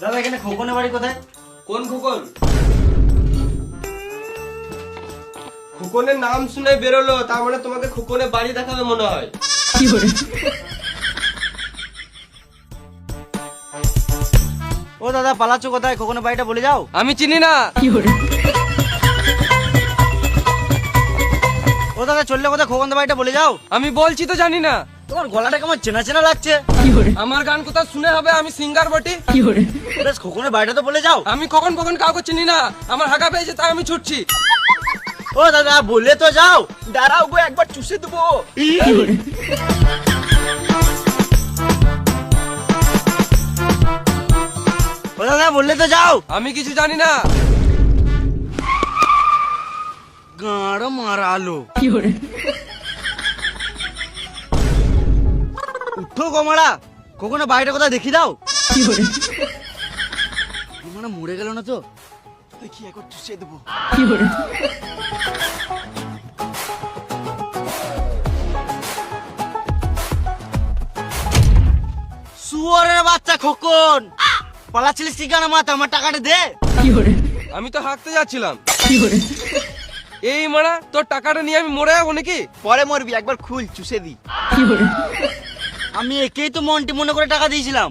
দাদা এখানে খোকনের বাড়ি কোথায়? কোন খোকন? খোকনের নাম শুনে বেরোলো, তার মানে তোমাকে খোকনের বাড়ি দেখাবে মনে হয়। ও দাদা পালাচ্ছ কোথায়? খোকনের বাড়িটা বলে যাও। আমি চিনি না। ও দাদা চললে কোথায়? খোকনের বাড়িটা বলে যাও। আমি বলছি তো জানি না। তোমার গলাটা কেমন চেনা চেনা লাগছে। আমার গান কোথাও শুনে হবে, আমি সিঙ্গার বটি। বেশ খোকনের বাড়িটা তো বলে যাও। আমি কখন কখন কাউকে চিনি না, আমার হাঁকা পেয়েছে তাই আমি ছুটছি। ও দাদা বললে তো যাও। দাঁড়াও গো একবার চুষে দেবো। ও দাদা বললে তো যাও। আমি কিছু জানি না। গাঁড় মারালো। উঠো কমলা, খোকনের বাড়িটা কোথায় দেখি দাও। মানে মরে গেল না তো? দেখি একবার চুষে দেবো। শুয়োরের বাচ্চা খোকন, পালাচ্ছিলিস কি কেন? মাথা আমার টাকাটা দে। আমি তো হাঁকতে যাচ্ছিলাম। এই মারা, তোর টাকাটা নিয়ে আমি মরে যাবো নাকি? পরে মরবি, একবার খুল চুষে দি। আমি একেই তো মন্টি মনে করে টাকা দিয়েছিলাম।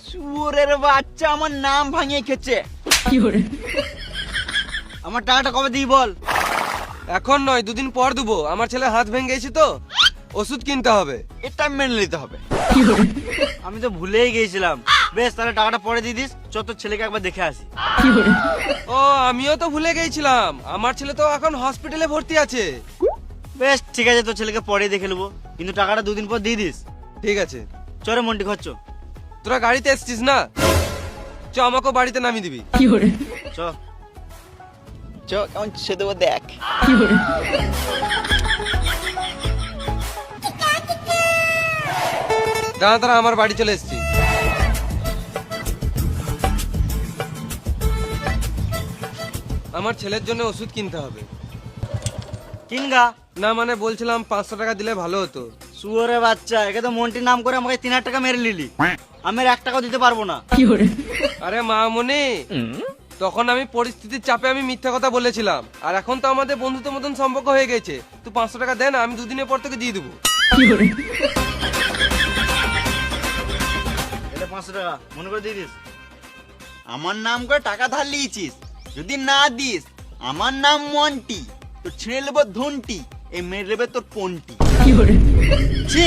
শুয়োরের বাচ্চা আমার নাম ভাঙিয়ে খেছে। আমার টাকাটা কবে দিই বল? এখন নয়, দুদিন পর দেবো। আমার ছেলে হাত ভেঙে গেছে তো, ওষুধ কিনতে হবে। এটা মেনে নিতে হবে। আমি তো ভুলেই গিয়েছিলাম। বেশ তাহলে টাকাটা পরে দিয়ে দিস। চ তোর ছেলেকে একবার দেখে আসি। ও আমিও তো ভুলে গেছিলাম, আমার ছেলে তো এখন হসপিটালে ভর্তি আছে। বেশ ঠিক আছে, তোর ছেলেকে পরে দেখে নেবো, কিন্তু টাকাটা দুদিন পর দিয়ে দিস। ঠিক আছে। চরে মন্টি খরচ। তোরা গাড়িতে এসছিস না, চ আমাকে বাড়িতে নামিয়ে দিবি। চ চ কেমন চুষে দেবো দেখ। দাঁড়া দাঁড়া, আমার বাড়ি চলে এসছি। আমার ছেলের জন্য ওষুধ কিনতে হবে। কিনগা না মানে বলছিলাম 500 টাকা দিলে ভালো হতো। শুয়োরে বাচ্চা, একে তো মন্টির নাম করে আমাকে 3000 টাকা মেরে নিলি। আমি আর 1 টাকাও দিতে পারবো না। আরে মামনি, তখন আমি পরিস্থিতির চাপে আমি মিথ্যা কথা বলেছিলাম, আর এখন তো আমাদের বন্ধুত্ব মতন সম্পর্ক হয়ে গেছে। তুই 500 টাকা দে না, আমি দুদিনের পর তোকে দিয়ে দেবো। এটা 500 টাকা মনে করে দিয়ে দিস। আমার নাম করে টাকা ধার লিয়েছিস, যদি না দিস আমার নাম মন্টি, তোর ছিঁড়ে নেবো ধুনটি, এই মেরে নেবে তোর পন্টি। ছি